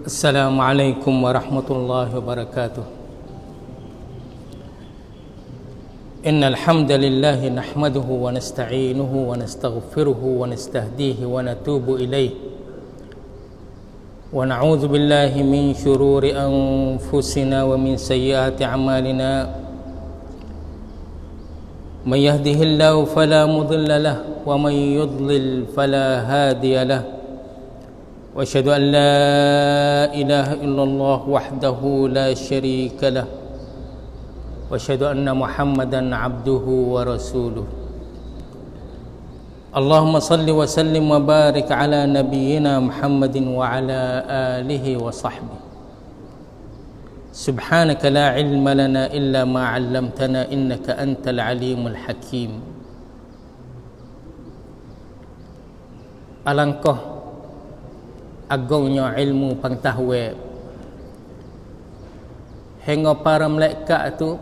Assalamualaikum warahmatullahi wabarakatuh. Innal hamdalillah nahmaduhu wa nasta'inuhu wa nastaghfiruhu wa nastahdihi wa natubu ilayh. Wa na'udzu billahi min shururi anfusina wa min sayyiati a'malina. May yahdihillahu fala mudilla lahu wa may yudlil fala hadiya lahu. وأشهد أن لا إله إلا الله وحده لا شريك له وأشهد أن محمدا عبده ورسوله اللهم صل وسلم وبارك على نبينا محمد وعلى آله وصحبه سبحانك لا علم لنا إلا ما علمتنا إنك أنت العليم الحكيم. Alangkah agungnya ilmu pengetahuan hingga para malaikat tu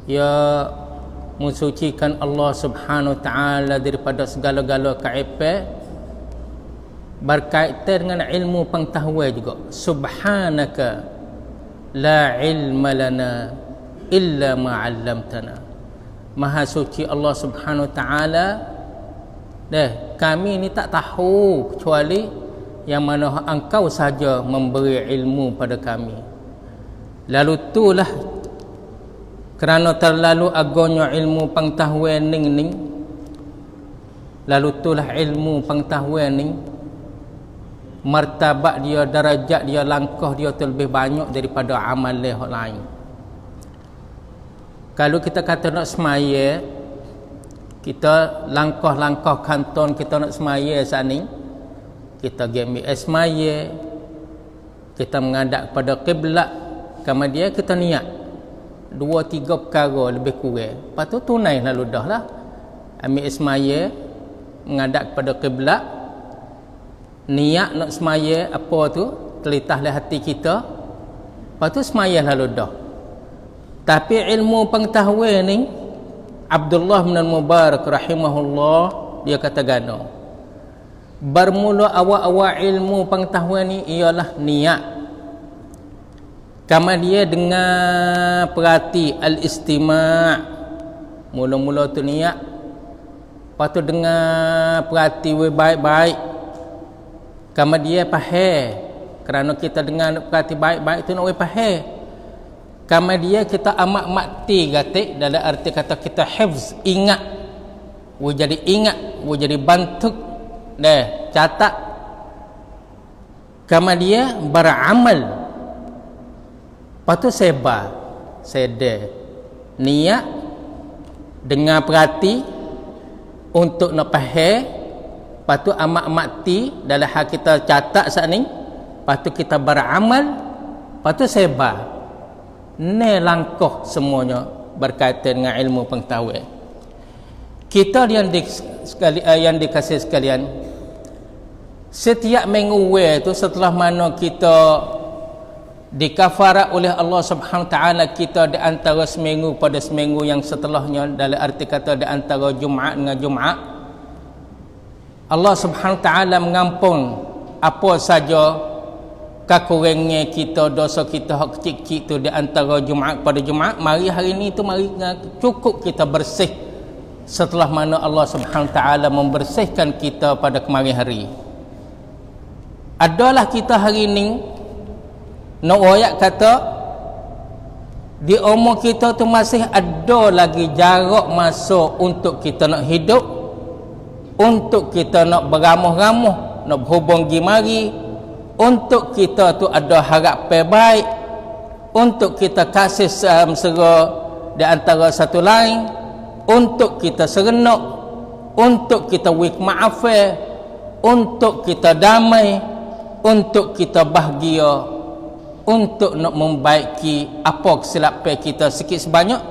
ya mensucikan Allah Subhanahu wa taala daripada segala-gala kaiban berkaitan dengan ilmu pengetahuan juga. Subhanaka la ilma lana illa ma 'allamtana. Maha suci Allah Subhanahu wa taala, kami ni tak tahu kecuali yang mana engkau saja memberi ilmu pada kami. Lalu itulah kerana terlalu agungnya ilmu pengetahuan ni, lalu itulah ilmu pengetahuan ni martabat dia, darajat dia, langkah dia terlebih banyak daripada amal yang lain. Kalau kita kata nak semaya, kita langkah-langkah kanton kita nak semaya saat ni, kita ambil semaya, kita menghadap kepada kiblat, kemudian kita niat 2-3 perkara lebih kurang, lepas tu tunai lalu dah lah. Ambil semaya, menghadap kepada kiblat, niat nak semaya apa tu terlintas dalam hati kita, lepas tu semaya lalu dah. Tapi ilmu pengetahuan ni, Abdullah bin Mubarak rahimahullah, dia kata gano, bermula awal-awal ilmu pengetahuan ni ialah niat. Kemudian dengan perhati al-istima', mula-mula tu niat, lepas tu dengan perhati baik-baik, kemudian faham, kerana kita dengar perhati baik-baik tu nak faham. Kemudian kita amat mati gatik, dalam arti kata kita hifz, ingat, jadi ingat, jadi bantuk, catat. Kemudian beramal, lepas tu sebar, sedar, niat dengan perhati untuk nak faham, lepas tu amat mati dalam hal kita catat saat ni, lepas tu kita beramal, lepas tu sebar. Ni langkah semuanya berkaitan dengan ilmu pengetahuan. Kita yang dikasih sekalian, setiap minggu tu setelah mana kita dikafarat oleh Allah Subhanahu taala, kita di antara seminggu pada seminggu yang setelahnya, dalam arti kata di antara Jumaat dengan Jumaat, Allah Subhanahu taala mengampun apa saja kekurangnya kita, dosa kita hak kecil-kecil tu di antara Jumaat pada Jumaat. Mari hari ni tu, mari cukup kita bersih setelah mana Allah Subhanahu taala membersihkan kita pada kemarin hari. Adalah kita hari ni nak ayat kata di umur kita tu masih ada lagi jarak masa untuk kita nak hidup, untuk kita nak beramuh-ramuh, nak berhubung pergi mari, untuk kita tu ada harapan baik, untuk kita kasih mesra di antara satu lain, untuk kita serenok, untuk kita wik ma'afah, untuk kita damai, untuk kita bahagia, untuk nak membaiki apa kesilapan kita sikit sebanyak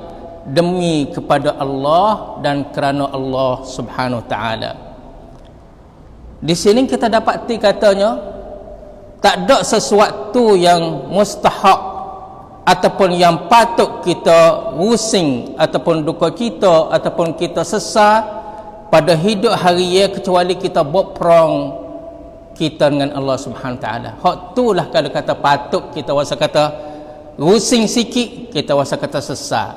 demi kepada Allah dan kerana Allah Subhanahu taala. Di sini kita dapati katanya, tak ada sesuatu yang mustahak ataupun yang patut kita rusing ataupun duka cita ataupun kita sesal pada hidup harian kecuali kita berperang kita dengan Allah Subhanahu taala. Hak itulah kalau kata patut kita wasa kata rusing sikit, kita wasa kata sesat.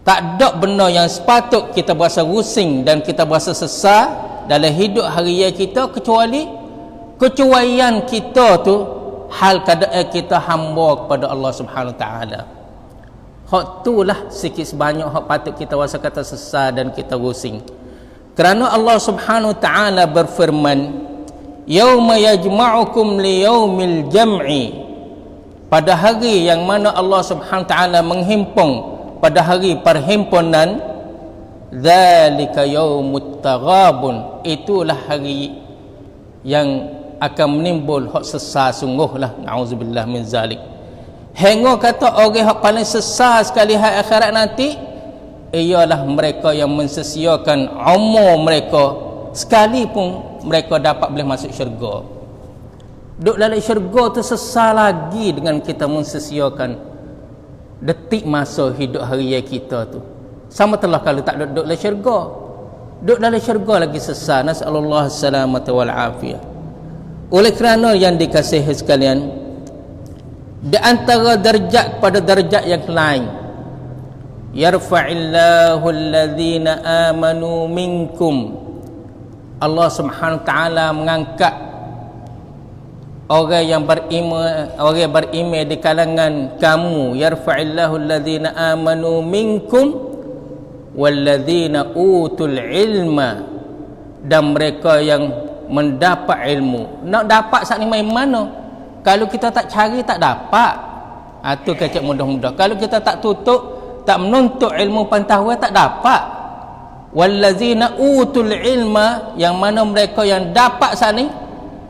Tak ada benda yang sepatut kita berasa rusing dan kita berasa sesat dalam hidup harian kita kecuali kecuaian kita tu hal keadaan kita hamba kepada Allah Subhanahu taala. Hak itulah sikit sebanyak hak patut kita wasa kata sesat dan kita rusing. Kerana Allah Subhanahu taala berfirman, "Yauma yajma'ukum liyaumil jam'i." Pada hari yang mana Allah Subhanahu taala menghimpun pada hari perhimpunan, dzalika yaumut taghabun, itulah hari yang akan menimbul hak sesat sungguhlah, nauzubillah min zalik. Hingga kata orang yang paling sesat sekali hari akhirat nanti ialah mereka yang mensia-siakan umur mereka sekalipun mereka dapat boleh masuk syurga. Duduk dalam syurga tu sesat lagi dengan kita mensia-siakan detik masa hidup harian kita tu. Sama telah kalau tak duduk dalam syurga. Duduk dalam syurga lagi sesat. Nasallallahu salamata wal afiyah. Oleh kerana yang dikasihi sekalian, di antara darjat kepada darjat yang lain, yarfa'illahu alladhina amanu minkum, Allah Subhanahu taala mengangkat orang yang beriman di kalangan kamu. Yarfa'illahu alladhina amanu minkum walladhina utul ilma, dan mereka yang mendapat ilmu. Nak dapat saat ni main mana? Kalau kita tak cari tak dapat. Itu kecek mudah-mudah. Kalau kita tak tutup, tak menuntut ilmu pengetahuan, tak dapat. Wallazina utul ilma, yang mana mereka yang dapat saat ni,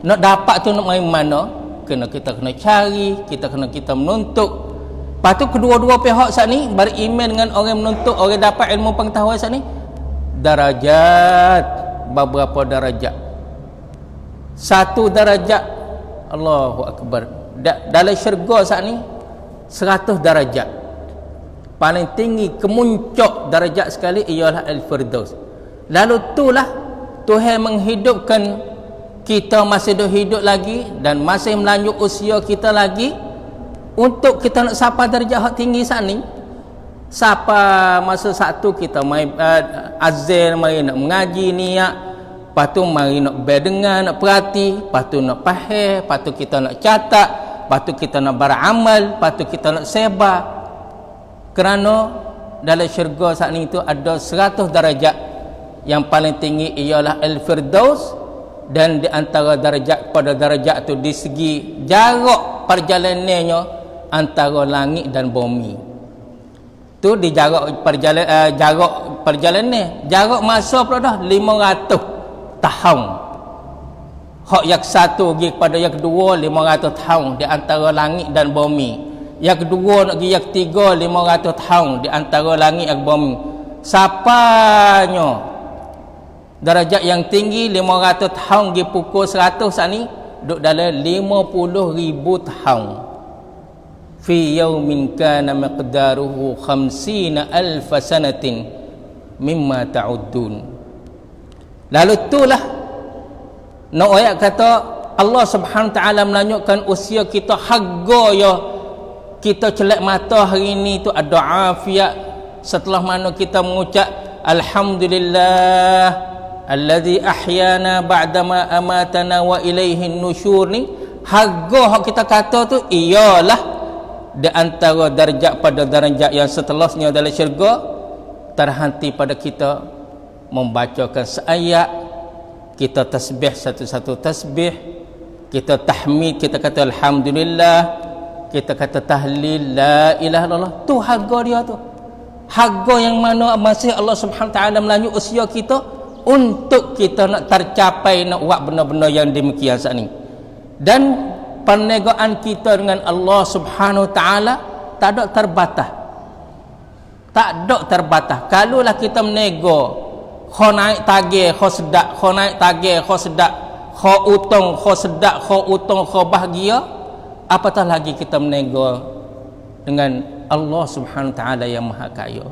nak dapat tu nak main mana? Kita kena cari, kita menuntut. Lepas tu kedua-dua pihak saat ni beriman dengan orang menuntut, orang dapat ilmu pengetahuan saat ni, darajat, beberapa darajat. Satu darajat, Allahu Akbar, dalam syurga saat ni 100 darajat. Paling tinggi kemuncak darajat sekali ialah Al-Firdaus. Lalu itulah Tuhan menghidupkan kita masih hidup lagi dan masih melanjut usia kita lagi untuk kita nak sampai darjah hak tinggi saat ni. Siapa masa satu kita mai azan, mari nak mengaji niat, lepas tu mari nak berdengar, nak perhati, lepas tu nak faham, lepas tu kita nak catat, lepas tu kita nak beramal, lepas tu kita nak sebar. Kerana dalam syurga saat ni tu ada 100 darajat. Yang paling tinggi ialah Al-Firdaus, dan di antara darajat pada darajat tu di segi jarak perjalanannya antara langit dan bumi. Tu di jarak perjalanan, jarak masa pula dah 500 tahun. Hak yang satu pergi kepada yang kedua 500 tahun di antara langit dan bumi. Yang kedua nak pergi yang ketiga 500 tahun di antara langit dan bumi. Sapanya darajat yang tinggi 500 tahun pergi pukul 100 saat ni duduk dalam 50,000 tahun. Fi yaumin kana miqdaruhu 50,000 sanatin mimma ta'uddun. Lalu itulah nak ayat kata Allah Subhanahu taala menunjukkan usia kita harga ya kita celak mata hari ini tu ada afiat setelah mana kita mengucap alhamdulillah allazi ahyana ba'dama amatana wa ilaihin nusyur ni. Harga hak kita kata tu ialah di antara darjat pada darjat yang seterusnya dalam syurga, terhenti pada kita membacakan seayat, kita tasbih satu-satu tasbih, kita tahmid, kita kata alhamdulillah, kita kata tahlil la ilaha illallah. Tu harga dia tu, harga yang mana masih Allah Subhanahu taala melanjut usia kita untuk kita nak tercapai, nak buat benda-benda yang demikian saat ni. Dan perniagaan kita dengan Allah Subhanahu taala tak ada terbatas. Tak ada terbatas. Kalaulah kita menego kho naik tagih, kho sedak, kho naik tagih, kho sedak, kho utang, kho sedak, kho utang, kho bahagia, apatah lagi kita menego dengan Allah Subhanahu taala yang Maha Kaya.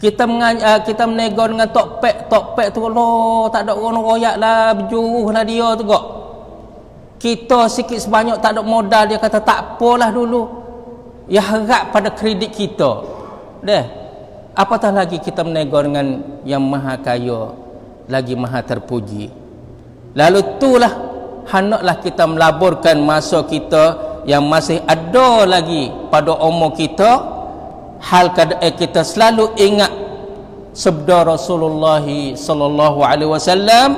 kita menegur dengan tokpek tu Allah, tak ada orang royak lah, berjuruh lah dia tu kok. Kita sikit sebanyak tak ada modal, dia kata tak apalah dulu. Ya harap pada kredit kita. Deh. Apatah lagi kita menegur dengan yang maha kaya, lagi maha terpuji. Lalu itulah hendaklah kita melaburkan masa kita yang masih ada lagi pada umur kita. Hal keadaan kita selalu ingat sabda Rasulullah sallallahu alaihi wasallam,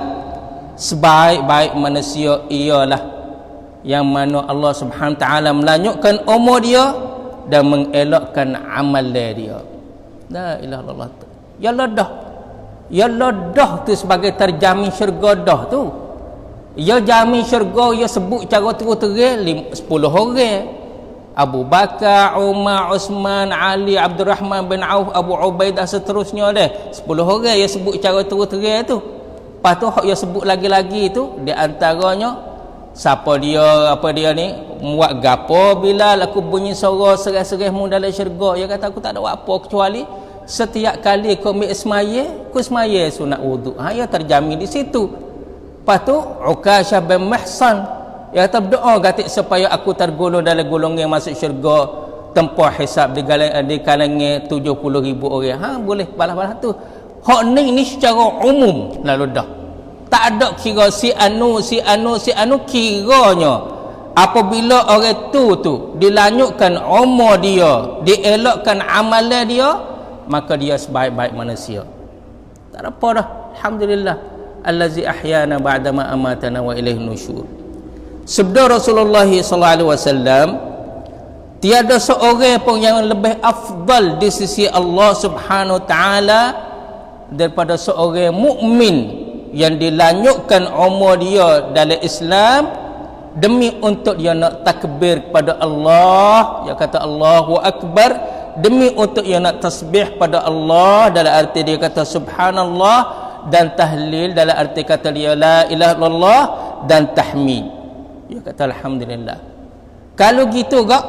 sebaik-baik manusia ialah yang mana Allah Subhanahu taala melanjutkan umur dia dan mengelakkan amal dia. La ilaha illallah. Ya dah tu sebagai terjamin syurga dah tu. Ya jamin syurga, ya sebut cara terus-terang 10 orang. Abu Bakar, Umar, Osman, Ali, Abdul Rahman bin Auf, Abu Ubaidah, seterusnya deh. 10 orang yang sebut cara terus-terang tu. Lepas tu hak yang sebut lagi-lagi tu, di antaranya siapa dia, apa dia ni, muat gapo bila aku bunyi suara serai-seraimu dalam syurga. Dia kata aku tak ada buat apa kecuali setiap kali aku ambil semaya sunat wuduk. Ya terjamin di situ. Lepas tu Ukasyah bin Mihsan, ya kata berdoa gatik supaya aku tergolong dalam golongan masuk syurga tanpa hisab di kalangan 70,000 orang. Boleh balas-balas tu. Hak ni secara umum lalu dah. Tak ada kira si anu kiranya apabila orang tu dilanjutkan umur dia, dielakkan amalan dia, maka dia sebaik-baik manusia. Tak ada apa dah. Alhamdulillah allazi ahyana ba'da ma amatana wa ilaihi nusyur. Sabda Rasulullah sallallahu alaihi wasallam, tiada seorang pun yang lebih afdal di sisi Allah Subhanahu taala daripada seorang mukmin yang dilanjutkan umur dia dalam Islam demi untuk dia nak takbir kepada Allah, dia kata Allahu akbar, demi untuk dia nak tasbih pada Allah dalam arti dia kata subhanallah, dan tahlil dalam arti kata dia la ilaha illallah, dan tahmid. Dia kata alhamdulillah. Kalau gitu kak,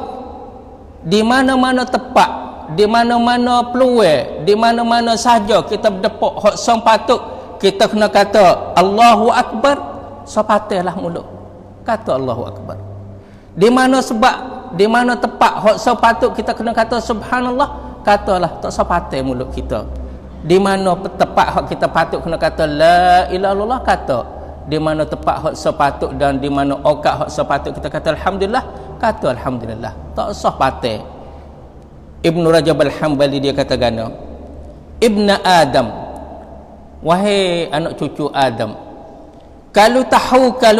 di mana-mana tempat, di mana-mana peluang, di mana-mana saja kita berdepak hak song patut kita kena kata Allahu akbar, sepatutlah mulut kata Allahu akbar. Di mana sebab, di mana tempat hak song patut kita kena kata subhanallah, katalah tak sepatut mulut kita. Di mana tempat hak kita patut kena kata la ilaha illallah, kata. Di mana tempat hak sepatut dan di mana okat hak sepatut kita kata alhamdulillah, kata alhamdulillah. Tak usah patih. Ibnu Rajab Al-Hambali dia kata gana, Ibna Adam, wahai anak cucu Adam, kalau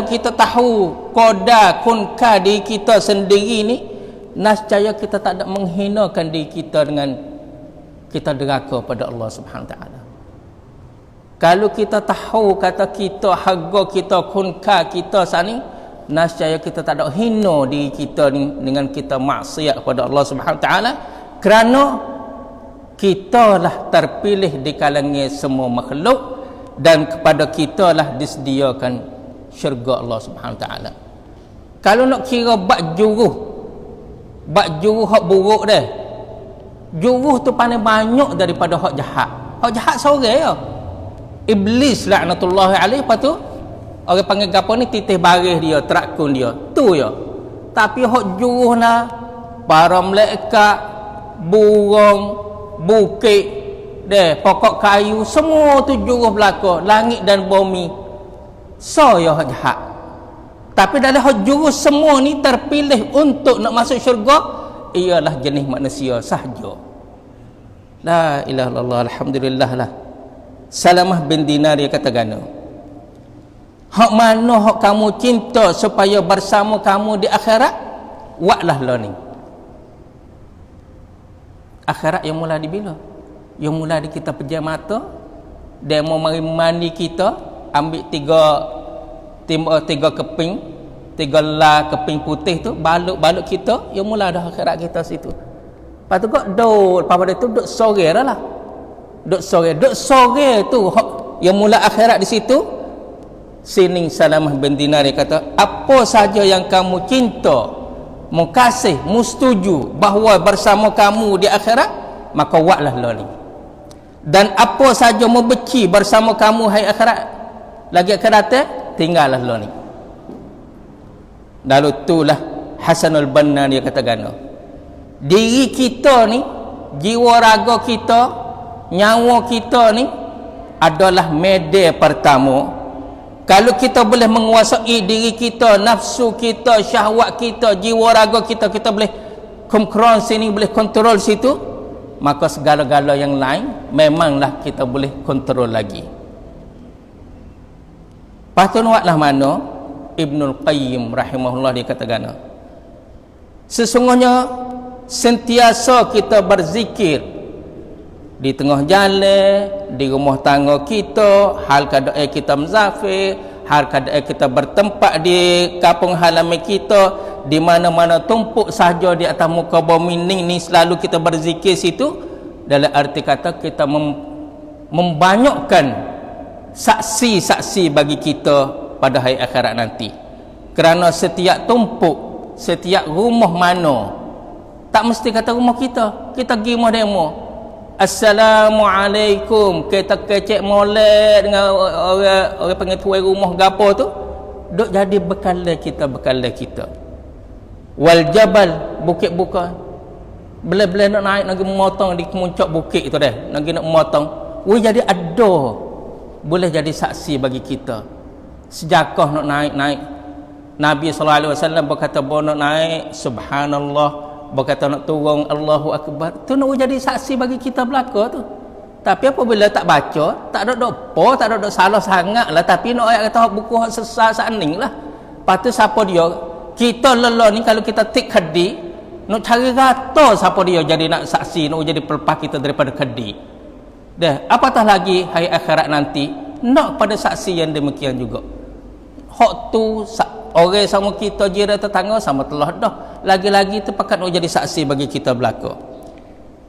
kita tahu qada kunka diri kita sendiri ni, nescaya kita tak ada menghinakan diri kita dengan kita deraka pada Allah Subhanahu taala. Kalau kita tahu kata kita harga kita kunka kita sani, nescaya kita tak ada hina diri kita ni dengan kita maksiat kepada Allah Subhanahu taala, kerana kita lah terpilih di kalangan semua makhluk dan kepada kita lah disediakan syurga Allah Subhanahu taala. Kalau nak kira bak juruh hak buruk dah, juruh tu paling banyak daripada hak jahat. Hak jahat seorang ya, Iblis laknatullah alaih. Lepas tu orang panggil gapo ni, titih baris dia, terakun dia tu ya. Tapi hak juruh lah, para malaikat, burung, bukit deh, pokok kayu, semua tu juruh belaka, langit dan bumi. So ya hak jahat. Tapi dalam hak juruh semua ni terpilih untuk nak masuk syurga ialah jenis manusia sahaja. La ilaha illallah, alhamdulillah lah. Salamah bin Dinar dia kata gana, hak mana hak kamu cinta supaya bersama kamu di akhirat, buatlah lah ni. Akhirat yang mula di bila? Yang mula di kita pejam mata, dia mau mari mandi kita, ambil tiga keping, 3 lah keping putih tu, balut kita, yang mula dah akhirat kita situ. Lepas tu kok lepas pada tu duk sore dah lah. Duk sore tu yang mula akhirat di situ. Sini Salamah bin Dinar dia kata, apa saja yang kamu cinta, mu kasih, mu setuju bahawa bersama kamu di akhirat, maka buatlah lah ni. Dan apa saja membenci bersama kamu hai akhirat, lagi akan datang, tinggallah lo ni. Lalu itulah Hasanul Banna dia katakan, diri kita ni, jiwa raga kita, nyawa kita ni adalah media pertama. Kalau kita boleh menguasai diri kita, nafsu kita, syahwat kita, jiwa raga kita, kita boleh kontrol sini, boleh kontrol situ, maka segala-gala yang lain memanglah kita boleh kontrol lagi. Patut buatlah mana Ibnul Qayyim rahimahullah dia katakan, sesungguhnya sentiasa kita berzikir di tengah jalan, di rumah tangga kita, hal keadaan kita menzafir, hal keadaan kita bertempat di kampung halaman kita, di mana-mana tumpuk sahaja di atas muka bumi ni selalu kita berzikir situ. Dalam arti kata kita membanyakkan saksi-saksi bagi kita pada hari akhirat nanti. Kerana setiap tumpuk, setiap rumah mana, tak mesti kata rumah kita pergi rumah demo, Assalamualaikum, kita kecek molek dengan orang panggil tuai rumah gapo tu, duk jadi bekalan kita. Wal jabal, bukit buka, bila-bila nak naik lagi memotong di kemuncak bukit itu dah, lagi nak memotong, jadi ada boleh jadi saksi bagi kita. Sejakah nak naik, Nabi SAW berkata bahawa nak naik subhanallah, berkata nak turun Allahu Akbar, tu nak jadi saksi bagi kita belaka tu. Tapi apabila tak baca, tak ada apa, tak ada salah sangat lah, tapi nak ayat kata buku hak sesat saning lah. Lepas tu siapa dia, kita lelah ni kalau kita tik kedi, nak cari rata siapa dia jadi nak saksi, nak jadi pelepas kita daripada kedi. Dah, apatah lagi hari akhirat nanti, nak pada saksi yang demikian juga. Hak tu orang sama kita, jiran tetangga sama telah dah, lagi-lagi tu pakat nak jadi saksi bagi kita belaka.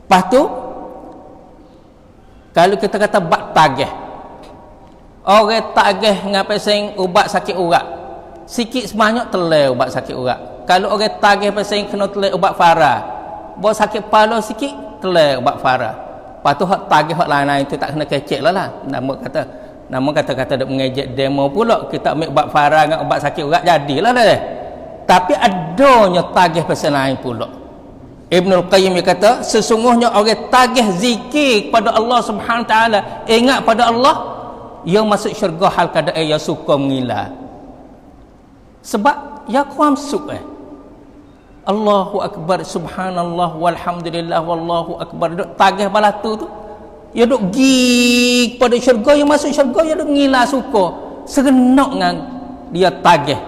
Lepas tu kalau kita kata bak tagih, orang tagih ngapai sing ubat sakit urat, sikit sebanyak telai ubat sakit urat. Kalau orang tagih pasal kena telai ubat farah, buat sakit kepala sikit telai ubat farah. Lepas tu hak tagih hak lain-lain tu tak kena kecek lah. Nama kata-kata duk mengejek demo pula, kita ambil ubat farah dengan ubat sakit urat jadilah dah. Tapi adanya tagih pasal lain pula. Ibnul Qayyim dia kata, sesungguhnya orang tagih zikir kepada Allah Subhanahu Wa Taala, ingat pada Allah, yang masuk syurga hal keadaan yang suka mengilah. Sebab ya kuam suk Allahu Akbar, subhanallah, walhamdulillah, wallahu Akbar, duk tagih balatu tu, ya duk gi pada syurga, yang masuk syurga, ya duk ngilah suka serenok dengan dia tagih.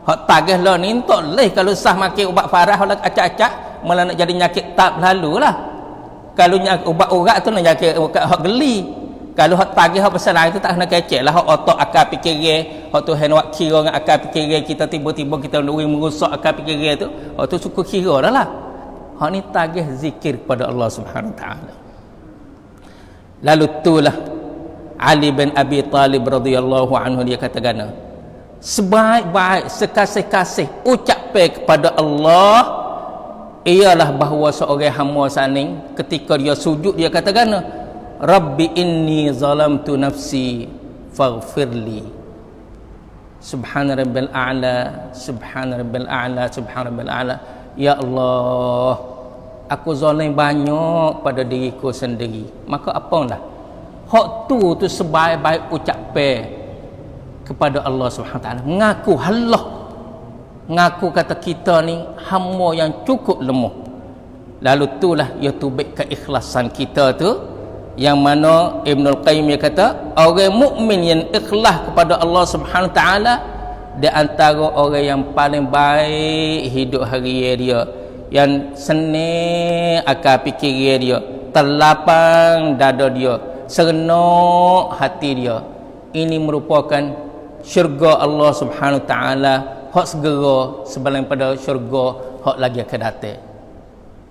Hak tagih lah ni entok leh kalau sah makan ubat farah lah acak-acak, malah nak jadi nyakit tak lalu lah. Kalau ubat urat tu nak nyakit hak geli. Kalau hak tagih hak pasal lain tu tak kena kecek lah. Hak otak akal fikir, hak tu hendak kira dengan akal fikir kita, tiba-tiba kita nak merusak akal fikir tu, hak tu suka kira dah lah. Hak ni tagih zikir kepada Allah Subhanahu Wa Taala. Lalu itulah Ali bin Abi Talib radhiyallahu anhu dia katakan, sebaik-baik sekasih-kasih ucapan kepada Allah ialah bahawa seorang hamba saning ketika dia sujud dia katakan, Rabbi inni zalamtu nafsi faghfirli. Subhana rabbil a'la, subhana rabbil a'la, subhana rabbil a'la. Ya Allah, aku zalim banyak pada diriku sendiri. Maka apalah hak tu sebaik-baik ucapan kepada Allah Subhanahu Wa Taala, mengaku Allah, mengaku kata kita ni hamba yang cukup lemah. Lalu itulah ia tubik keikhlasan kita tu, yang mana Ibnul Qayyim dia kata orang mukmin yang ikhlas kepada Allah Subhanahu Wa Taala di antara orang yang paling baik hidup hari dia, yang seni akal fikir dia, terlapang dada dia, serenok hati dia. Ini merupakan syurga Allah Subhanahu Wa Taala, hak segera sebelum pada syurga hak lagi akan datang.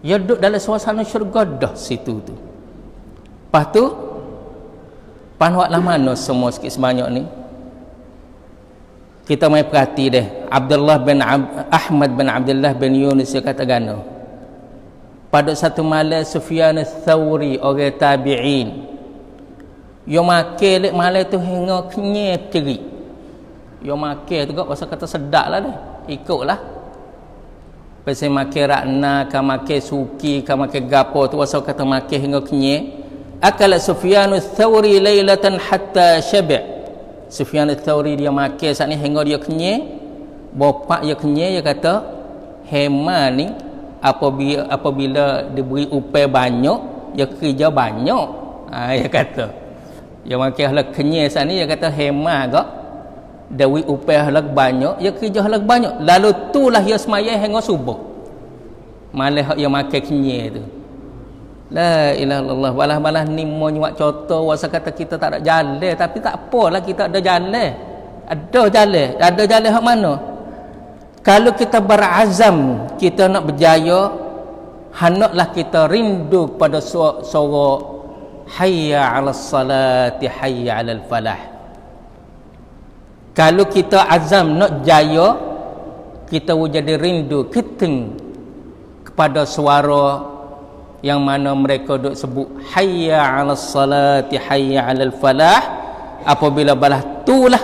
Ya duduk dalam suasana syurga dah situ tu. Lepas tu panwaklah mana semua sikit sebanyak ni. Kita mai perhati deh, Ahmad bin Abdullah bin Yunus dia kata gano, pada satu malam Sufyan ats-Tsauri orang tabi'in Yo makan lek malam tu hingga kenyap cerik. Yo makan tu kau kata sedap lah dah. Ikutlah. Pasal makan rakna, kan makan suki, kan makan gapo tu wasa kata makan hingga kenyap. Akala Sufyan ats-Tsauri lailatan hatta syaba'. Sufyan ats-Tsauri dia makan saat ni hingga dia kenyap. Bapak dia kenyap dia kata hema ni apabila diberi upah banyak, dia kerja banyak. Dia kata dia makan halak kenyap saat ni dia kata hema gak dawi upah halak banyak, dia kerja halak banyak. Lalu itulah dia semaya hingga subuh. Malah hak dia makan kenyap tu. La ilaha illallah. Balas-balas ni mau nyuak contoh wasa kata kita tak ada jalan, tapi tak apalah kita ada jalan. Ada jalan hak mana? Kalau kita berazam kita nak berjaya, hendaklah kita rindu pada suara hayya 'alas salati hayya 'alal falah. Kalau kita azam nak jaya, kita jadi rindu keteng kepada suara yang mana mereka duk sebut hayya 'alas salati hayya 'alal falah. Apabila balah tulah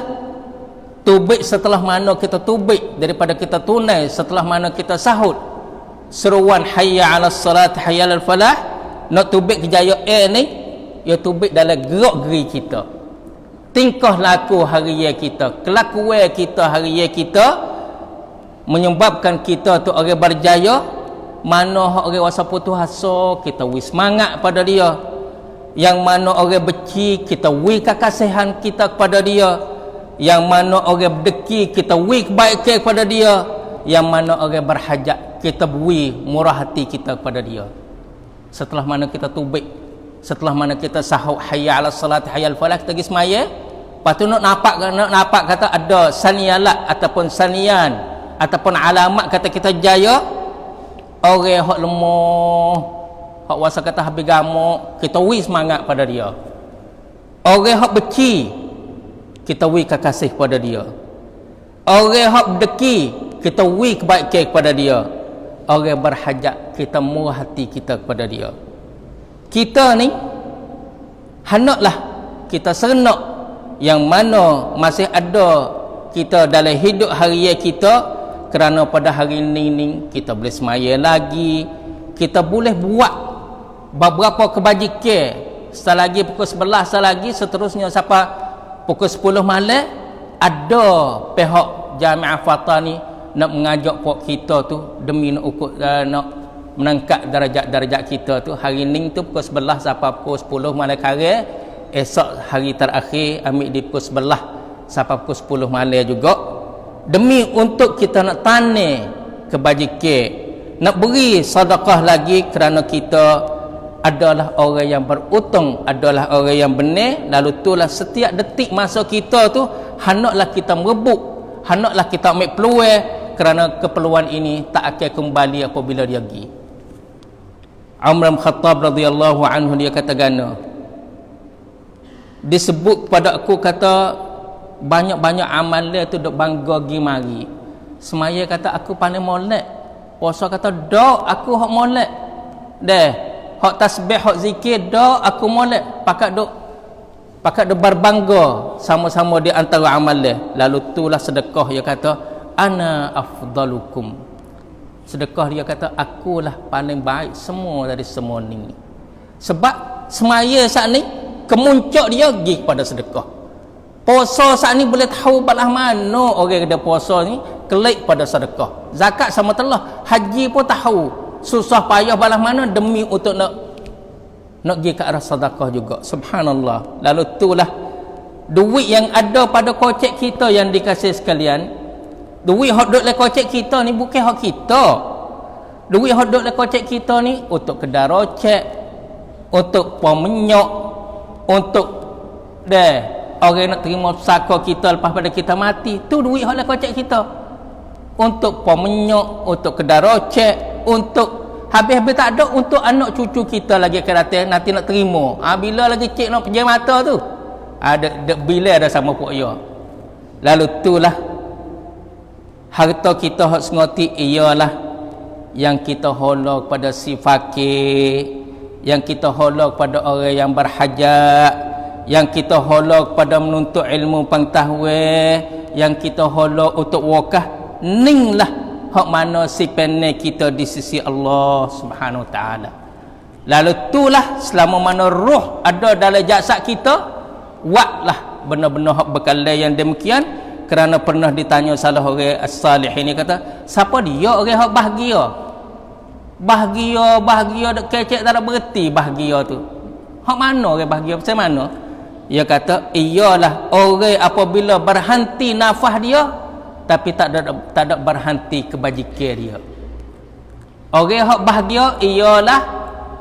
tubik setelah mana kita tubik daripada kita tunai, setelah mana kita sahut seruan hayya 'alas salat hayya 'alal falah, nak tubik kejayaan ni ya tubik dalam gerak-geri kita, tingkah laku harian kita, kelakuan kita harian kita, menyebabkan kita tu orang berjaya. Mana orang wasa putus asa kita wis semangat pada dia, yang mana orang benci kita wi kekasihan kita kepada dia, yang mana orang berdeki kita wi kebaikan kepada dia, yang mana orang berhajat kita beri murah hati kita kepada dia. Setelah mana kita tubik, setelah mana kita sahut hayya 'alas salat hayya 'alal falah, kita pergi semaya. Lepas tu nak nampak kata ada sanialat ataupun sanian ataupun alamat kata kita jaya. Orang hak lemah, hak wasa kata habis gamuk, kita wi semangat pada dia. Orang hak benci, kita wi kekasih pada dia. Orang hak berdeki, kita wi kebaikan kepada dia. Orang berhajat, kita murah hati kita kepada dia. Kita ni hendaklah kita serentak yang mana masih ada kita dalam hidup harian kita, kerana pada hari ini kita boleh semaya lagi, kita boleh buat beberapa kebajikan. Setelah lagi pukul 11, setelah lagi seterusnya sampai pukul 10 malam ada pihak Jamiah Fatah ni nak mengajak pok kita tu demi nak ukur, nak menangkap darjat-darjat kita tu. Hari ni tu pukul 11 sampai pukul 10 malam kare, esok hari terakhir ambil di pukul 11 sampai pukul 10 malam juga, demi untuk kita nak tanam kebajikan, nak beri sedekah lagi, kerana kita adalah orang yang berutang, adalah orang yang benar. Lalu itulah setiap detik masa kita tu hendaklah kita merebut, hendaklah kita ambil peluang, kerana keperluan ini tak akan kembali apabila dia pergi. Umar bin Khattab radhiyallahu anhu dia kata gana, disebut kepada aku kata banyak-banyak amalan tu duk bangga gi mari. Semaya kata aku pandai molek, puasa kata dak aku hak molek, deh hak tasbih hak zikir dak aku molek, pakat duk berbangga sama-sama di antara amalan. Lalu itulah sedekah. Dia kata ana afdalukum, sedekah dia kata akulah paling baik semua dari semua ni. Sebab semaya saat ni kemuncak dia pergi kepada sedekah. Puasa saat ni boleh tahu balah mana orang ada puasa ni kelik pada sedekah. Zakat sama telah, haji pun tahu susah payah balah mana demi untuk nak pergi ke arah sedekah juga. Subhanallah. Lalu itulah duit yang ada pada kocek kita yang dikasih sekalian. Duit hak duk dalam kocek kita ni bukan hak kita. Duit hak duk dalam kocek kita ni untuk kedai rocek, untuk puan minyak, untuk orang nak terima saka kita lepas pada kita mati. Tu duit hak dalam kocek kita. Untuk puan minyak, untuk kedai rocek, untuk habis-habis tak ada untuk anak cucu kita lagi akan datang nanti nak terima. Bila lagi cik nak pejam mata tu, bila ada sama pok ya. Lalu itulah harta kita hak sengoti ialah yang kita hala kepada si fakir, yang kita hala kepada orang yang berhajat, yang kita hala kepada menuntut ilmu pengetahuan, yang kita hala untuk wakah, ninglah hak mana si penai kita di sisi Allah Subhanahu Wa Taala. Lalu itulah selama mana roh ada dalam jasad kita, buatlah benar-benar hak berkala yang demikian. Kerana pernah ditanya salah orang as-salih ini, kata, siapa dia orang hak bahagia? Bahagia dak kecek tak ada bererti bahagia tu. Hak mana orang bahagia? Macam mana? Dia kata, iyalah orang apabila berhenti nafas dia tapi tak ada berhenti kebajikan dia. Orang hak bahagia ialah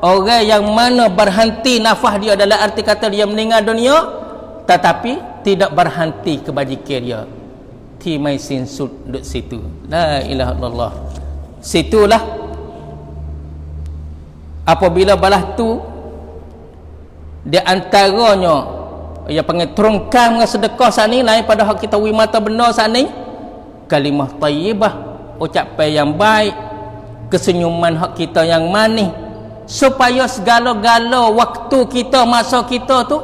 orang yang mana berhenti nafas dia, dalam arti kata dia meninggal dunia tetapi tidak berhenti kebajikan dia. Ti mai sinsut duduk situ. La ilaha illallah. Situlah apabila balah tu di antaranya ia panggil terungkam dengan sedekah sani lain pada hak kita wimata benda sani, kalimah tayyibah, ucapan yang baik, kesenyuman hak kita yang manis, supaya segala-gala waktu kita, masa kita tu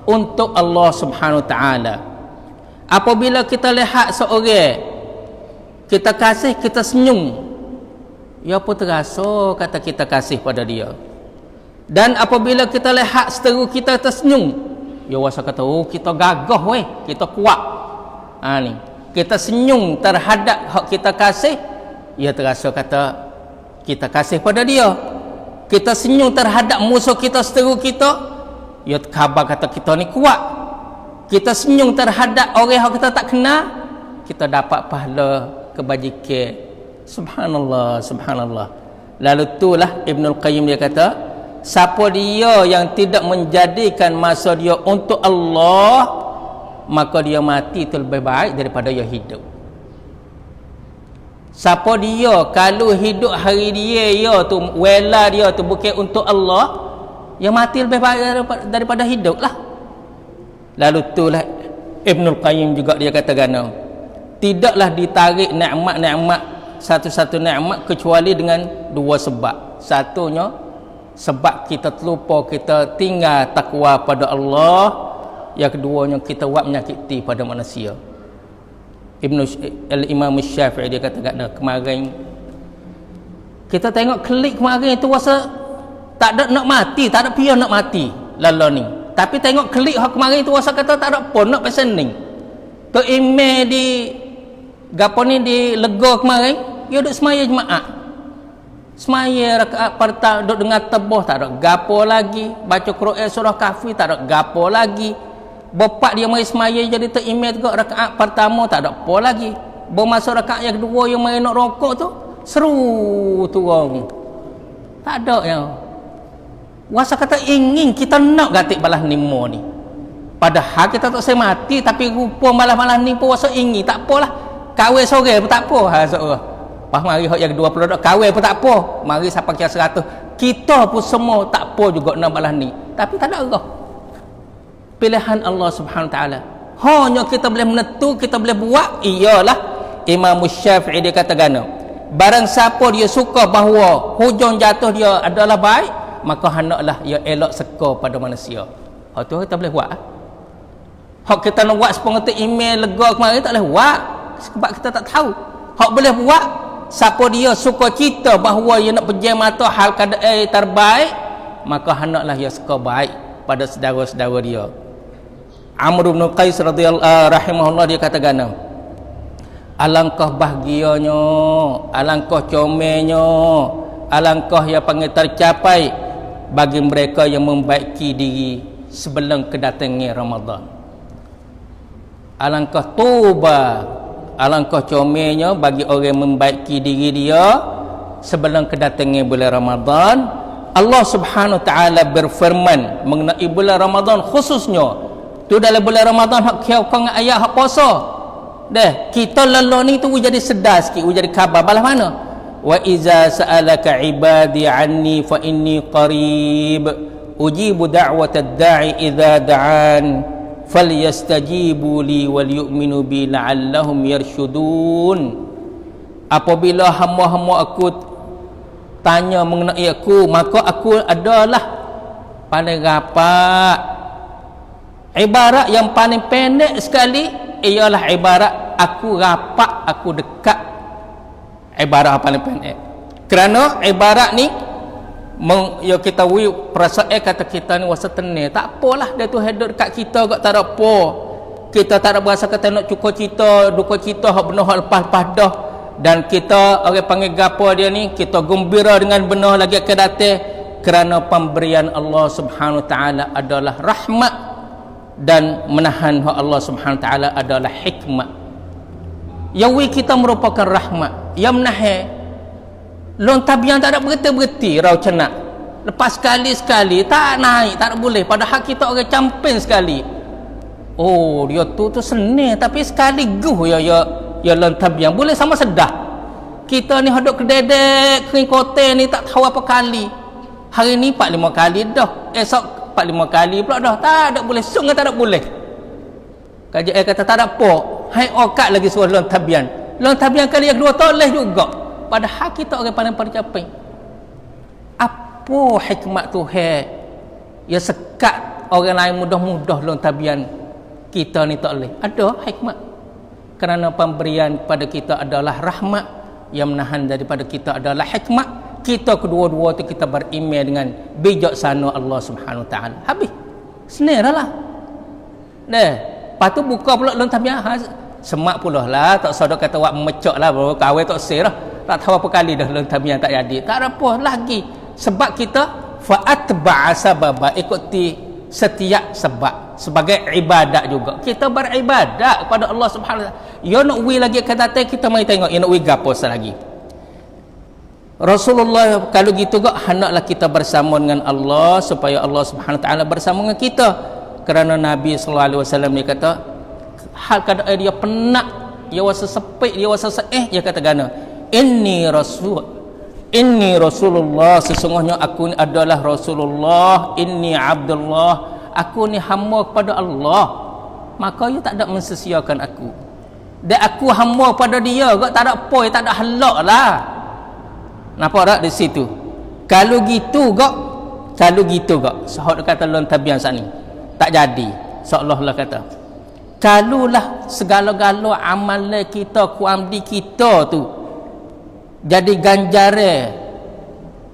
untuk Allah Subhanahu Wa Taala. Apabila kita lihat seorang kita kasih, kita senyum, ya pun terasa kata kita kasih pada dia. Dan apabila kita lihat seteru kita tersenyum, ya wasa kata, oh kita gagah weh, kita kuat. Ni kita senyum terhadap hak kita kasih, ya terasa kata kita kasih pada dia. Kita senyum terhadap musuh kita, seteru kita, ya khabar kata kita ni kuat. Kita senyum terhadap orang yang kita tak kenal, kita dapat pahala kebajikan. Subhanallah, subhanallah. Lalu itulah Ibnul Qayyim dia kata, siapa dia yang tidak menjadikan masa dia untuk Allah, maka dia mati itu lebih baik daripada dia hidup. Siapa dia kalau hidup hari dia tu, wela dia tu bukan untuk Allah, ya mati lebih baik daripada hidup lah. Lalu itulah Ibnul Qayyim juga dia kata gana, tidaklah ditarik nikmat-nikmat, satu-satu nikmat kecuali dengan dua sebab. Satunya sebab kita terlupa, kita tinggal takwa pada Allah. Yang keduanya kita buat menyakiti pada manusia. Imam Syafi'i dia kata kemarin kita tengok klik kemarin itu rasa tak ada nak mati, tak ada pihak nak mati lalu ni. Tapi tengok klik hak kemarin itu rasa kata tak ada pun nak pesening. Tu email di gapo ni di Lega kemarin, dia duk semaya jemaah. Semaya rakaat pertama duk dengar tebah tak ada gapo lagi, baca Quran surah Kahfi tak ada gapo lagi. Bapak dia mari semaya jadi tu email juga rakaat pertama tak ada apa lagi. Masuk rakaat yang kedua yang mari nak rokok tu seru tu orang. Tak ada yang wasa kata ingin kita nak gatik balas nimo ni. Padahal kita tak saya mati, tapi rupa malah-malah ni pun wasa ingin. Tak apalah. Kawin sore pun tak apa. Ha seorang. Pas mari hak yang 20 dak kawin pun tak apa. Mari sampai kira 100. Kita pun semua tak apa juga nak balas ni. Tapi tak ada arah. Pilihan Allah Subhanahu Wa Taala. Hanya kita boleh menentu, kita boleh buat ialah Imam Syafi'i dia kata gana. Barang siapa dia suka bahawa hujung jatuh dia adalah baik, maka hendaklah ia elok seka pada manusia. Hak tu kita boleh buat. Hak kita nak buat sepengerti email Lega kemarin tak boleh buat sebab kita tak tahu. Hak boleh buat siapa dia suka cita bahawa ia nak pejam mata hal keadaan terbaik, maka hendaklah ia seka baik pada saudara-saudara dia. Amr bin Qais radhiyallahu rahimahullah dia kata gana, alangkah bahagianya, alangkah comelnya, alangkah yang panggil tercapai bagi mereka yang membaiki diri sebelum kedatangan Ramadan. Alangkah toba, alangkah comelnya bagi orang yang membaiki diri dia sebelum kedatangan bulan Ramadan. Allah Subhanahu Wa Taala berfirman mengenai bulan Ramadan khususnya. Tu dalam bulan Ramadan hak kau dengan ayat hak puasa. Dah, kita lalu ni tu jadi sedar sikit, jadi khabar balas mana? Wa iza sa'alaka ibadi anni fa inni qarib ujibu da'watad da'i idza da'an falyastajibu li wal yu'minu bi la'allahum yarshudun. Apabila hamba-hamba aku tanya mengenai aku, maka aku adalah paling rapat Ibarat yang paling pendek sekali ialah ibarat aku rapat, aku dekat. Ibarat yang paling pendek. Kerana ibarat ni ya kita perasaan kata kita ni wasa tenir, tak apalah dia tu hidup dekat kita kok, tak ada apa. Kita tak ada berasa kata nak cukup cita, duka cita hak benar hak lepas-lepas dah. Dan kita orang panggil gapo dia ni, kita gembira dengan benar lagi akan datang, kerana pemberian Allah Subhanahu taala adalah rahmat dan menahan hak Allah Subhanahu taala adalah hikmah. Yawi kita merupakan rahmat, yang menahan long tabian tak ada berhenti-berhenti rau cenak. Lepas sekali-sekali tak naik, tak boleh, padahal kita orang camping sekali. Oh, dia tu senang, tapi sekali ya long tabian boleh sama sedah. Kita ni hidup kededek kering kote ni tak tahu apa kali. Hari ni 4-5 kali dah, esok 4-5 kali pula dah. Tak ada boleh, sungguh tak ada boleh. Kajian kata tak ada apa, hai okat lagi suruh long tabian. Long tabian kali yang kedua tak boleh juga. Padahal kita orang paling capai. Apa hikmat Tuhan ya sekat orang lain mudah-mudah long tabian, kita ni tak boleh? Ada hikmat. Kerana pemberian kepada kita adalah rahmat, yang menahan daripada kita adalah hikmat. Kita kedua-dua tu kita beriman dengan bijaksana Allah Subhanahu taala. Habis. Senang lah. Lepas tu buka pula long tabian. Semak pula lah, tak sadar kata wak mecok lah, baru kawin tak sir lah. Tak tahu apa kali dah long tabian tak jadi. Tak ada apa lagi. Sebab kita fa'atba'a sababa, ikuti setiap sebab sebagai ibadat juga. Kita beribadat kepada Allah Subhanahu wa taala. Ya nak wi lagi kata kita mai tengok ya nak wi gapo lagi. Rasulullah kalau gitu gak hendaklah kita bersama dengan Allah supaya Allah Subhanahu wa taala bersama dengan kita. Kerana Nabi sallallahu alaihi wasallam dia kata hal keadaan dia penat, dia wasa sepik, dia wasa dia kata gana inni Rasulullah, sesungguhnya aku ni adalah Rasulullah, inni Abdullah, aku ni hamba kepada Allah, maka dia tak ada mensesiakan aku, dan aku hamba pada dia kok, tak ada apa, tak ada halak lah. Nampak tak di situ? Kalau gitu kok sahabat kata lon tabian sat ni tak jadi, seolah-olah kata kalulah segala-gala amalan kita kuamdi kita tu jadi ganjare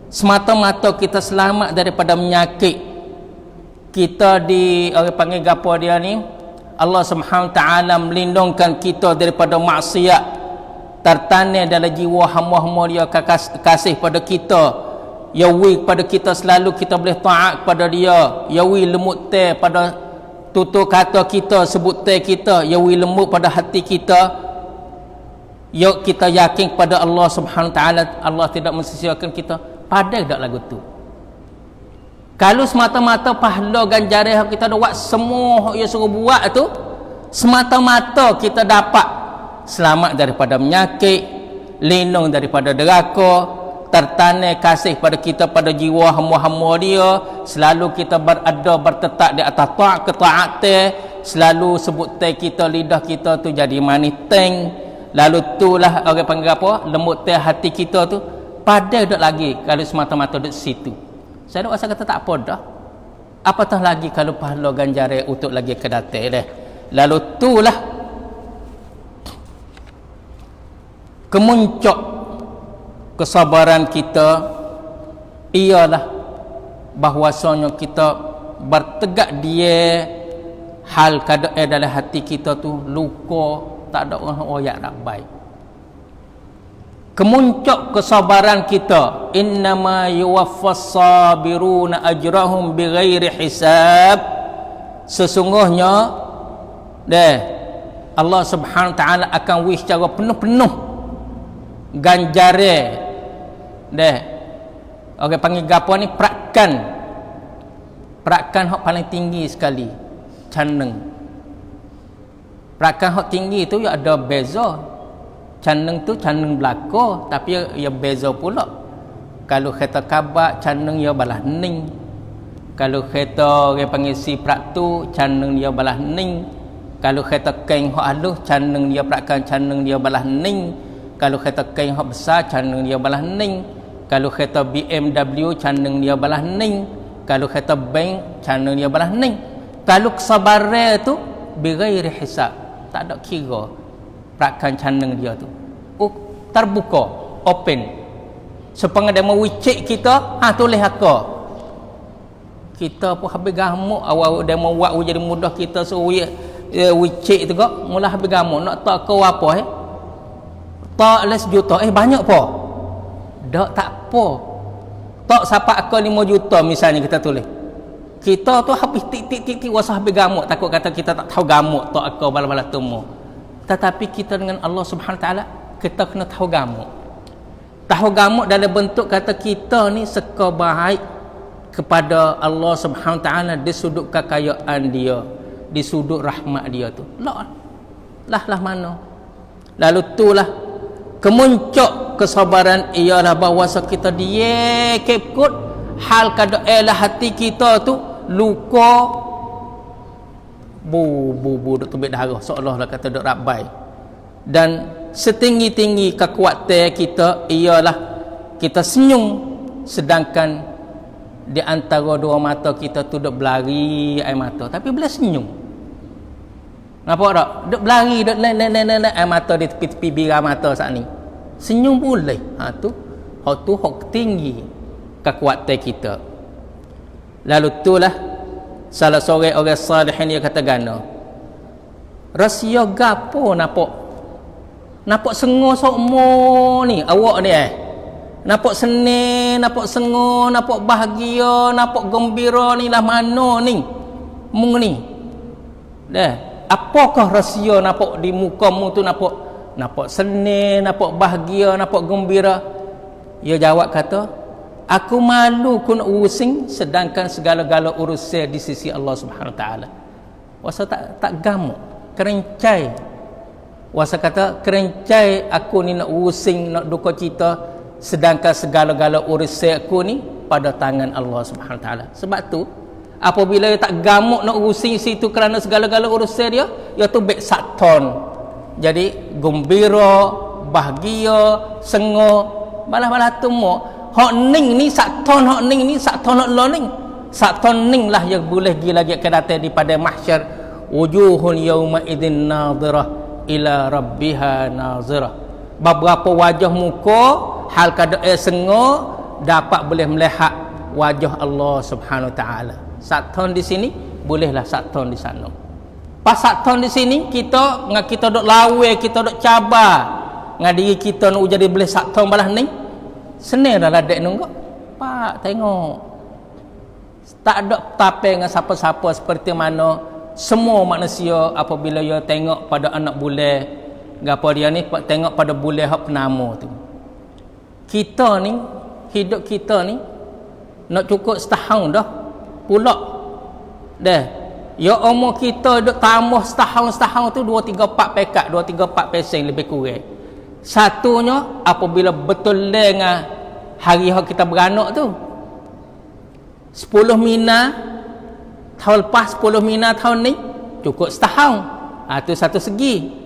semata-mata kita selamat daripada penyakit, kita di orang panggil gapo dia ni, Allah Subhanahu taala melindungkan kita daripada maksiat, tertanam dalam jiwa hamba-hamba dia kasih pada kita, yawi pada kita selalu kita boleh taat kepada dia, yawi lemut teh pada tutur kata kita, sebut teh kita, yawi lembut pada hati kita. Yuk kita yakin kepada Allah Subhanahu taala, Allah tidak mensesiakan kita. Padai dak lagu tu. Kalau semata-mata pahala ganjaran yang kita dah buat semua yang suruh buat tu, semata-mata kita dapat selamat daripada penyakit, lindung daripada deraka, tertanam kasih pada kita pada jiwa hamba-hamba dia, selalu kita berada bertetap di atas taat ketaatan, selalu sebut teh kita, lidah kita tu jadi manis teng. Lalu itulah orang panggil apa? Lembut teh hati kita tu. Padai dok lagi kalau semata-mata dok situ. Saya dok rasa kata tak apa dah. Apatah lagi kalau pahala ganjaran untuk lagi ke datang dah. Lalu itulah kemuncak kesabaran kita ialah bahwasanya kita bertegak dia hal keadaan dalam hati kita tu luka, tak ada orang yang nak baik. Kemuncak kesabaran kita, innama yuwaffas sabiruna ajrahum bighairi hisab, sesungguhnya Allah Subhanahu taala akan wis secara penuh-penuh ganjaran orang panggil gapo ni, prakkan hak paling tinggi sekali, caneng. Prakkan hak tinggi tu ya ada beza. Caneng tu caneng belaka, tapi ya beza pula. Kalau kata kabak caneng ya balah ning. Kalau kata orang panggil si prak tu caneng dia balah ning. Kalau kata kain hak halus caneng dia prakkan caneng dia balah ning. Kalau kata kain hak besar caneng dia balah ning. Kalau kata BMW caneng dia balah ning. Kalau kata bank caneng dia balah ning. Kalau kesabaran tu bighairi hisab, tak ada kira perakan canang dia tu. Terbuka, open. Sepengah dia mau wicik kita, tulis haka. Kita pun habis gamuk awal dia mau buat jadi mudah kita wicik tu kok, mula habis gamuk nak tak kau apa tak les juta banyak apa? Tak apa. Tak sampai akal 5 juta misalnya kita tulis. Kita tu habis tik wasa habis gamuk, takut kata kita tak tahu gamuk tak akal bala-bala temu. Tetapi kita dengan Allah Subhanahu Taala kita kena tahu gamuk. Tahu gamuk dalam bentuk kata kita ni seka baik kepada Allah Subhanahu Taala di sudut kekayaan dia, di sudut rahmat dia tu. Lah mana? Lalu itulah kemuncak kesabaran ialah bahawa kita dia kekut hal kada elah hati kita tu luka duk tubik darah seolah-olah kata duk rabai. Dan setinggi-tinggi kekuatan kita ialah kita senyum sedangkan di antara dua mata kita tu duk berlari air mata, tapi boleh senyum. Nampak tak? Duk berlari duk air mata di tepi-tepi bira mata saat ni. Senyum boleh. Tu hak tinggi kekuatan kita. Lalu itulah salah seorang orang salih dia kata gana. Rahsia gapo nampak sengo sokmo ni awak ni nampak senang, nampak sengo, nampak bahagia, nampak gembira ni lah mana ni mung ni dah. Apakah rahsia nampak di mukamu tu nampak senang, nampak bahagia, nampak gembira? Ia jawab kata, aku malu ku nak urusing sedangkan segala-gala urusan di sisi Allah Subhanahu Wa Taala. Wasa tak gamuk, kerencai. Wasa kata kerencai aku ni nak urusing, nak duka cita sedangkan segala-gala urusan aku ni pada tangan Allah Subhanahu Wa Taala. Sebab tu apabila dia tak gamuk nak urusing situ kerana segala-gala urusan dia, ia tu baik saton. Jadi gembira, bahagia, sengo, balah-balah tu mo. Hak ning ni saton, hak ning ni saton, hak lo ning. Saton ning lah yang boleh pergi lagi ke datang di pada mahsyar. Wujuhun yawma idzin nadhirah ila rabbiha nazirah. Beberapa wajah muka hal keadaan sengo dapat boleh melihat wajah Allah Subhanahu Wa Taala. Saton di sini bolehlah saton di sana. Pas saton di sini kita dok lawe, kita dok cabar dengan diri kita nak jadi boleh saton balah ni. Senang dah ladek nunggu. Pak tengok. Tak ada tape dengan siapa-siapa seperti mana semua manusia apabila dia tengok pada anak bule gapo dia ni tengok pada bule hak penama tu. Kita ni hidup kita ni nak cukup setahun dah pulak dah. Ya umur kita duk tambah setahun tu 2 3 4 pekat 2 3 4 pesen lebih kurang. Satunya apabila betul dengan hari hak kita beranak tu 10 Mina tahun lepas 10 Mina tahun ni cukup setahun. Tu satu segi.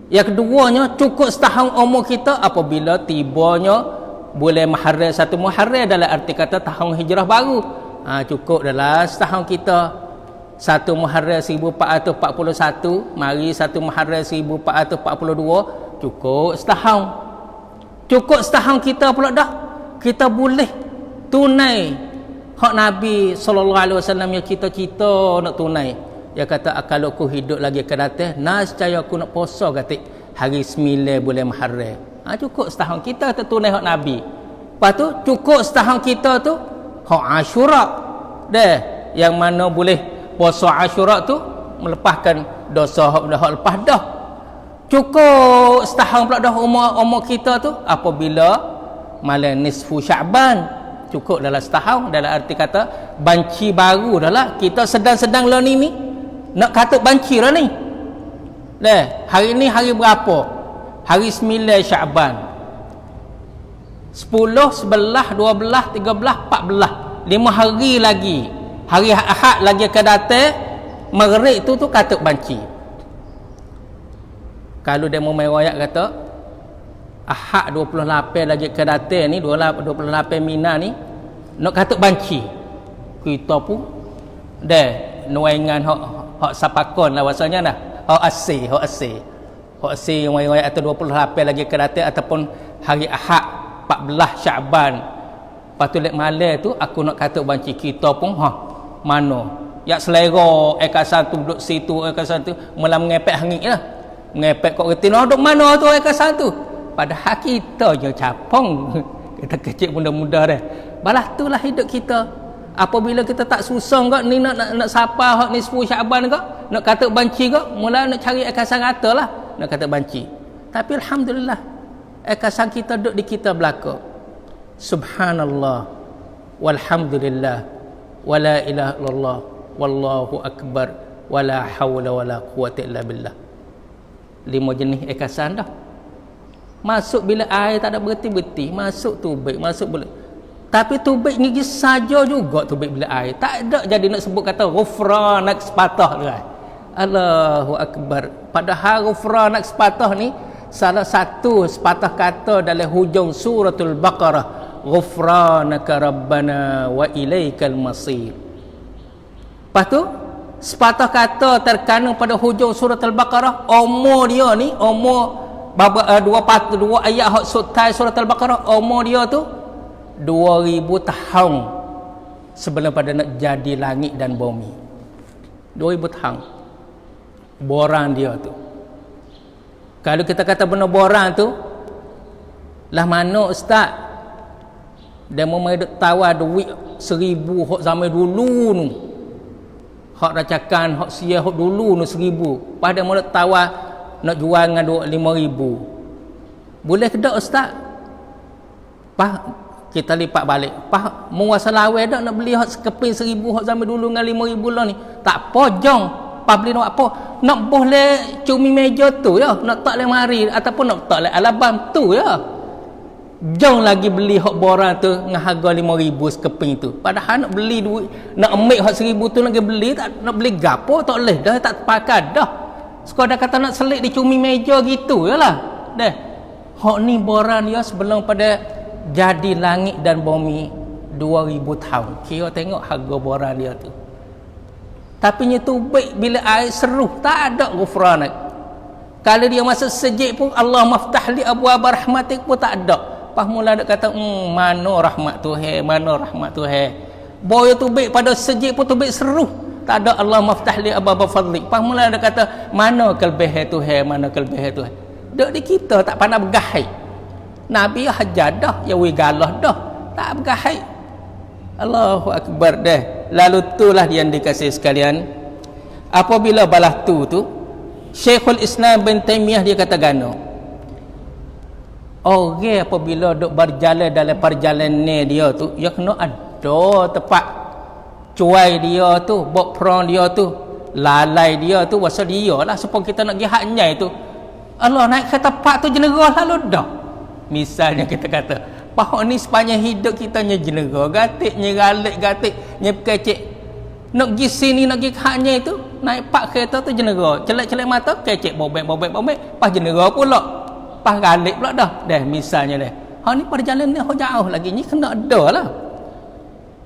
Yang keduanya cukup setahun umur kita apabila tibanya bulan Muharram 1 Muharram dalam arti kata tahun hijrah baru. Cukup dalam setahun kita 1 Muharram 1441 mari 1 Muharram 1442 cukup setahun. Cukup setahun kita pula dah kita boleh tunai hak Nabi sallallahu alaihi wasallam yang cita-cita nak tunai. Dia kata kalau aku hidup lagi ke datang nascaya aku nak puasa katik hari 9 bulan Muharram. Cukup setahun kita tertunai hak Nabi. Lepas tu cukup setahun kita tu hak Ashura. Yang mana boleh puasa Ashura tu melepaskan dosa hak lepas dah. Cukup setahun pula dah umur kita tu apabila malam nisfu Syaban. Cukup dalam setahun dalam arti kata banci baru dah lah. Kita sedang-sedang lah ni nak katut banci lah ni. Hari ni hari berapa? Hari 9 Syaban. 10, 11, 12, 13, 14. 5 hari lagi. Hari Ahad lagi akan datang. Maghrib tu katut banci. Kalau dia mau main wayak kata Ahad 28 lagi ke datang ni 28 Mina ni nak katut banci. Kita pun nuaingan hak sapakon lah rasanya nah. Hak asih yang wayak atau 28 lagi ke datang ataupun hari Ahad 14 Syaban. Lepas tu lek malam tu aku nak kata banci kita pun mana yak selera ekasan tu duduk situ ekasan tu malam ngepek hangit lah. Ngepek kok reti duduk mana tu ekasan tu. Padahal kita je capong. Kita kecil muda-muda dah. Balah itulah hidup kita. Apabila kita tak susah kok ni nak sapa hak ni 10 Syaban kok, nak kata banci kok, mula nak cari ekasan rata lah nak kata banci. Tapi alhamdulillah ekasan kita duduk di kita belaka. Subhanallah walhamdulillah wala ilaha illallah wallahu akbar wala haula wala quwwata illa billah. 5 jenis ekasan dah. Masuk bila air tak ada berhenti-berhenti, masuk tubik, masuk boleh. Tapi tubik ni saja juga tubik bila air. Tak ada jadi nak sebut kata ghufranak sepatah kan. Allahu akbar. Padahal ghufranak sepatah ni salah satu sepatah kata dalam hujung suratul Baqarah. Ghufranaka rabbana wa ilaikal masir. Lepas tu sepatah kata terkandung pada hujung surat Al-Baqarah. Umur dia ni dua ayat hak surat Al-Baqarah, umur dia tu 2000 tahun sebelum pada nak jadi langit dan bumi. 2000 tahun borang dia tu. Kalau kita kata benar borang tu lah mana ustaz? Dia mau duk tawar duit 1000 hak zaman dulu nu. Hak racakan hak sia hak dulu nu 1000. Pada mau duk tawar nak jual dengan 5000. Boleh ke tak ustaz? Pah kita lipat balik. Pah muasa lawe dak nak beli hak sekeping 1000 hak zaman dulu dengan 5000 lah ni. Tak apa jong. Pah beli nak apa? Nak boleh cumi meja tu ya, nak tak lemari ataupun nak tak alabam tu ya. Jom lagi beli hak borang tu dengan harga 5000 sekeping tu. Padahal nak beli duit, nak ambil hak 1000 tu nak beli, tak nak beli gapo tak boleh dah, tak terpakai dah. Sekadar kata nak selit di cumi meja gitu yalah. Dah. Hak ni borang dia sebelum pada jadi langit dan bumi 2000 tahun. Kira tengok harga borang dia tu. Tapi nya tubik bila air seruh tak ada ghufranak. Kalau dia masa sejik pun Allah maftah li abwaab rahmatik pun tak ada. Pas mula nak kata mana rahmat Tuhan, mana rahmat Tuhan. Boyo tubik pada sejik pun tubik seruh. Tak ada Allah maftah li abwaab fadlik. Pas mula nak kata mana kelebih Tuhan, mana kelebih Tuhan. Dek di kita tak pandai bergahai. Nabi hajar dah, ya wi galah dah. Tak bergahai. Allahu akbar dah. Lalu itulah yang dikasih sekalian. Apabila balah tu Syekhul Islam bin Taimiyah dia kata gano. Orang apabila duk berjalan dalam perjalanan dia tu, dia kena ada tempat cuai dia tu, bok perang dia tu, lalai dia tu, wasa dia lah supaya kita nak pergi haknya itu. Allah naik ke tempat tu jenerah lalu dah. Misalnya kita kata, pahak ni sepanjang hidup kita nya jenerah, gatik, nya galik, gatik, nya kecek. Nak pergi sini, nak pergi haknya itu, naik pak kereta tu jenerah, celak-celak mata, kecek, bobek, pas jenerah pula. Pas galik pula dah. Dah misalnya dah. Hak ni perjalanan ni jauh lagi ni kena ada lah.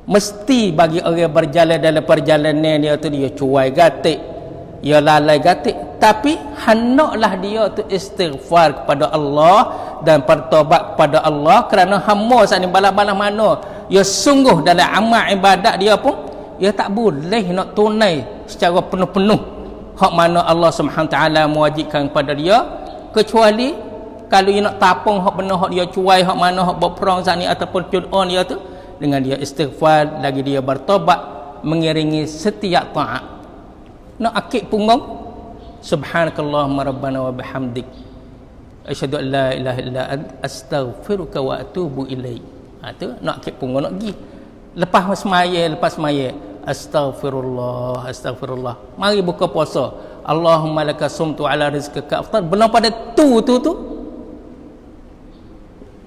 Mesti bagi orang berjalan dalam perjalanan dia tu dia cuai gatik, dia lalai gatik, tapi hendaklah dia tu istighfar kepada Allah dan bertaubat kepada Allah kerana hamba saat ni balas-balas mana dia sungguh dalam amal ibadat dia pun dia tak boleh nak tunai secara penuh-penuh hak mana Allah Subhanahu taala mewajibkan kepada dia, kecuali kalau dia nak tapung hak benar hak dia cuai hak mana hak berperang saat ni ataupun on dia tu dengan dia istighfar lagi dia bertobat mengiringi setiap taat. Nak akik punggung subhanakallahumma rabbana wa bihamdik asyhadu an la ilaha illa anta astaghfiruka wa atubu ilaik. Tu nak akik punggung nak pergi lepas semaya astagfirullah. Mari buka puasa. Allahumma laka sumtu ala rizqika aftar. Belum pada tu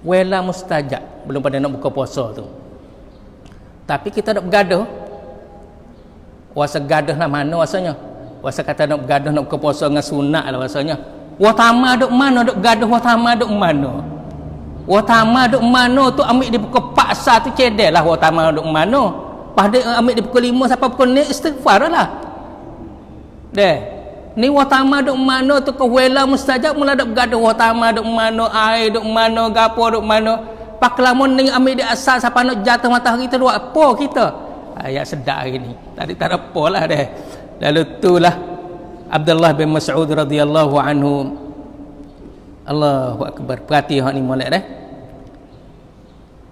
wala mustajab, belum pada nak buka puasa tu. Tapi kita nak bergaduh. Wasa gaduh lah mana wasanya? Wasa kata nak bergaduh nak buka puasa dengan sunat lah wasanya. Watama duk mana duk gaduh, watama duk mana? Watama duk mana tu ambil di pukul 4 tu cedel lah watama duk mana. Pas dia ambil di pukul 5 sampai pukul ni istighfar lah. Deh. Ni watama duk mana tu ke wela mustajab mula dak bergaduh watama duk mana air duk mana gapo duk mana. Pak lamun ni ambil di asal siapa nak jatuh matahari tu buat apa kita? Ayat sedap hari ni. Tadi tak ada apa lah deh. Lalu itulah Abdullah bin Mas'ud radhiyallahu anhu. Allahu akbar. Perhati hak ni molek deh.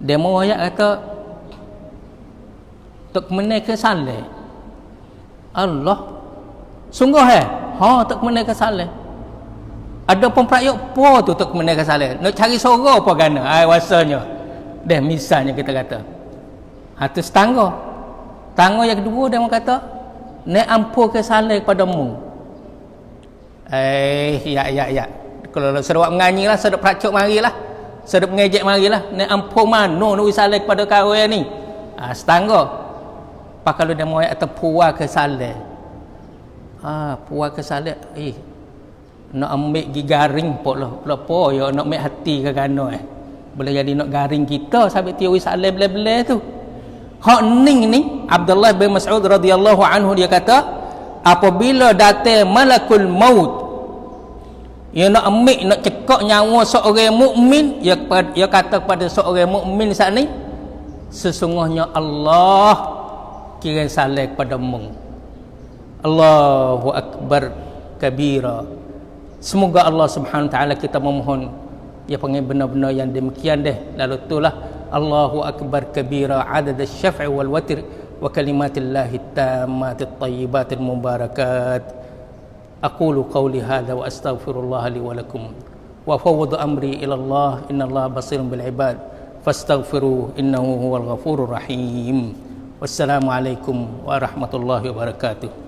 Dia mau ayat kata tok menaik saleh. Allah. Sungguh tok menaik saleh. Ada pemprakyuk apa tu tok menaik saleh? Nak cari sorok apa gana? Wasanya. Deh misalnya kita kata. Tu setangga. Tangga yang kedua dia kata, "Nek ampun ke saleh padamu." Ya. Kalau sedap menganyi lah, sedap prakcuk marilah. Sedap ngejek marilah. Nek ampun mano nak saleh kepada kau yang ni? Setangga. Pak kalau dia mau atau puas ke saleh. Puas ke saleh. Nak ambil gigi garing pok lah. Apa ya nak ambil hati ke gano boleh jadi nak garing kita sampai tiawi saleh bela-bela tu. Hak ni Abdullah bin Mas'ud radhiyallahu anhu dia kata, apabila datang malakul maut, ia nak ambil nak cekak nyawa seorang mukmin, ia kata kepada seorang mukmin saat ni, sesungguhnya Allah kira saleh kepadamu. Allahu akbar kabira. Semoga Allah Subhanahu wa taala kita memohon ya panggil benar-benar yang demikian deh. Lalu itulah Allahu akbar kabira adad asy-syaf'i wal watr wa kalimatillahi tammatit thayyibatil mubarakat. Aqulu qawli hadza wa astaghfirullah li wa lakum wa fawwadu amri ila Allah innallaha basirun bil ibad fastaghfiruhu innahu huwal ghafurur rahim. Wassalamu alaikum warahmatullahi wabarakatuh.